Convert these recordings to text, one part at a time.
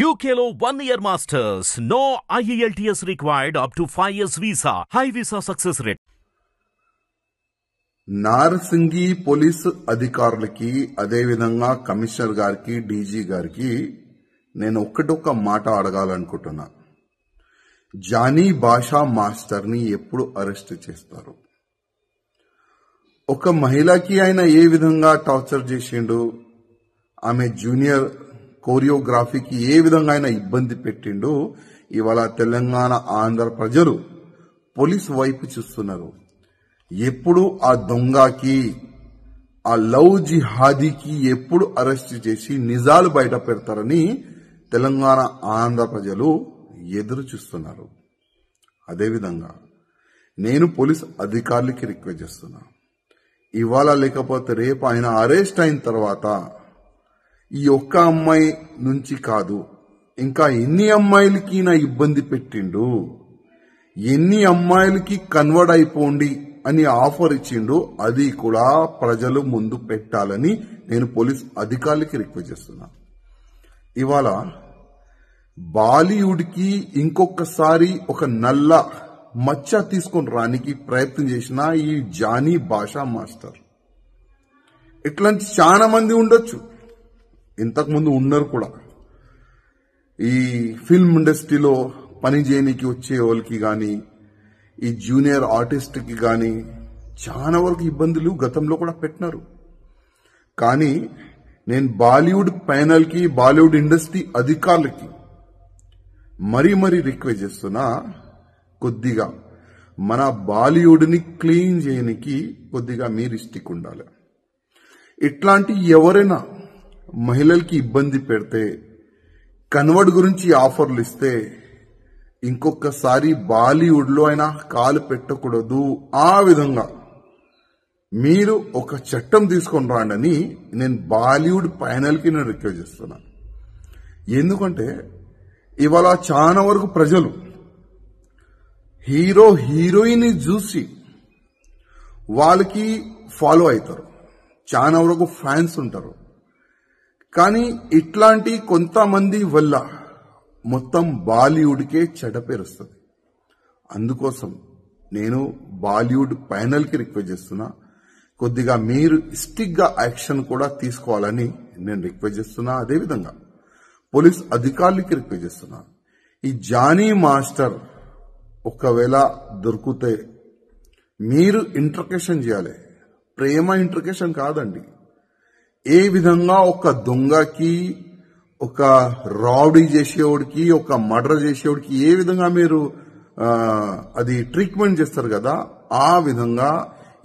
UKLO 1 year masters. No IELTS required up to 5 years visa. High visa success rate. Narsingi police అధికారులకి అదే విధంగా commissioner గారికి DG గారికి నేను ఒక్క మాట అడగాలనుకుంటున్నా. జానీ భాషా మాస్టర్ ని ఎప్పుడు అరెస్ట్ చేస్తారు? ఒక మహిళకి ఆయన ఏ విధంగా టార్చర్ చేసిండు, ఆమె జూనియర్ కోరియోగ్రఫీకి ఏ విధంగా ఆయన ఇబ్బంది పెట్టిండు, ఇవాళ తెలంగాణ ఆంధ్ర ప్రజలు పోలీసు వైపు చూస్తున్నారు. ఎప్పుడు ఆ దొంగకి, ఆ లవ్ జిహాదీకి ఎప్పుడు అరెస్ట్ చేసి నిజాలు బయట పెడతారని తెలంగాణ ఆంధ్ర ప్రజలు ఎదురు చూస్తున్నారు. అదేవిధంగా నేను పోలీస్ అధికారులకి రిక్వెస్ట్ చేస్తున్నా, ఇవాళ లేకపోతే రేపు ఆయన అరెస్ట్ అయిన తర్వాత ఈ ఒక్క అమ్మాయి నుంచి కాదు, ఇంకా ఎన్ని అమ్మాయిలకి నా ఇబ్బంది పెట్టిండు, ఎన్ని అమ్మాయిలకి కన్వర్ట్ అయిపోండి అని ఆఫర్ ఇచ్చిండు, అది కూడా ప్రజలు ముందు పెట్టాలని నేను పోలీస్ అధికారులకి రిక్వెస్ట్ చేస్తున్నా. ఇవాళ బాలీవుడ్ కి ఇంకొకసారి ఒక నల్ల మచ్చ తీసుకొని రానికి ప్రయత్నం చేసిన ఈ జానీ భాషా మాస్టర్, ఇట్లాంటి చాలా మంది ఉండొచ్చు, ఇంతకుముందు ఉన్నారు కూడా. ఈ ఫిల్మ్ ఇండస్ట్రీలో పని చేయడానికి వచ్చే వాళ్ళకి గాని, ఈ జూనియర్ ఆర్టిస్ట్ కి గాని చాలా వరకు ఇబ్బందులు గతంలో కూడా పెట్టినారు. కానీ నేను బాలీవుడ్ ప్యానల్ కి, బాలీవుడ్ ఇండస్ట్రీ అధికారులకి మరీ రిక్వెస్ట్ చేస్తున్నా, కొద్దిగా మన బాలీవుడ్ ని క్లీన్ చేయడానికి కొద్దిగా మీరు స్టిక్ ఉండాలి. ఇట్లాంటి ఎవరైనా మహిళలకి ఇబ్బంది పెడితే, కన్వర్ట్ గురించి ఆఫర్లు ఇస్తే ఇంకొకసారి బాలీవుడ్ లో అయినా కాలు పెట్టకూడదు. ఆ విధంగా మీరు ఒక చట్టం తీసుకొని రాండని నేను బాలీవుడ్ ప్యానల్ కి నేను రిక్వెస్ట్ చేస్తున్నా. ఎందుకంటే ఇవాళ చాలా వరకు ప్రజలు హీరో హీరోయిన్ చూసి వాళ్ళకి ఫాలో అవుతారు, చాలా వరకు ఫ్యాన్స్ ఉంటారు. కానీ ఇట్లాంటి కొంతమంది వల్ల మొత్తం బాలీవుడ్కే చెడ్డ పేరు వస్తుంది. అందుకోసం నేను బాలీవుడ్ ప్యానల్ కి రిక్వెస్ట్ చేస్తున్నా, కొద్దిగా మీరు స్టిక్ గా యాక్షన్ కూడా తీసుకోవాలని నేను రిక్వెస్ట్ చేస్తున్నా. అదేవిధంగా పోలీస్ అధికారులకి రిక్వెస్ట్ చేస్తున్నా, ఈ జానీ మాస్టర్ ఒకవేళ దొరికితే మీరు ఇంటర్కేషన్ చేయాలి. ప్రేమ ఇంటర్కేషన్ కాదండి. ఏ విధంగా ఒక దొంగకి, ఒక రౌడీ చేసేవాడికి, ఒక మర్డర్ చేసేవాడికి ఏ విధంగా మీరు అది ట్రీట్మెంట్ చేస్తారు కదా, ఆ విధంగా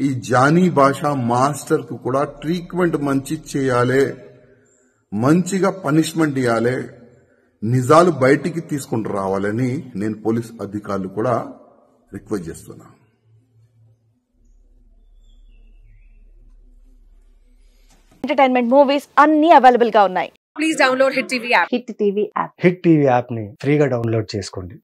ఈ జానీ భాషా మాస్టర్ కు కూడా ట్రీట్మెంట్ మంచి చేయాలి, మంచిగా పనిష్మెంట్ ఇవ్వాలి, నిజాలు బయటికి తీసుకుని రావాలని నేను పోలీస్ అధికారులు కూడా రిక్వెస్ట్ చేస్తున్నా. ఎంటర్టైన్మెంట్ మూవీస్ అన్ని అవైలబుల్ గా ఉన్నాయి. Please download hit TV app. Hit TV app hit TV app ని ఫ్రీగా డౌన్లోడ్ చేసుకోండి.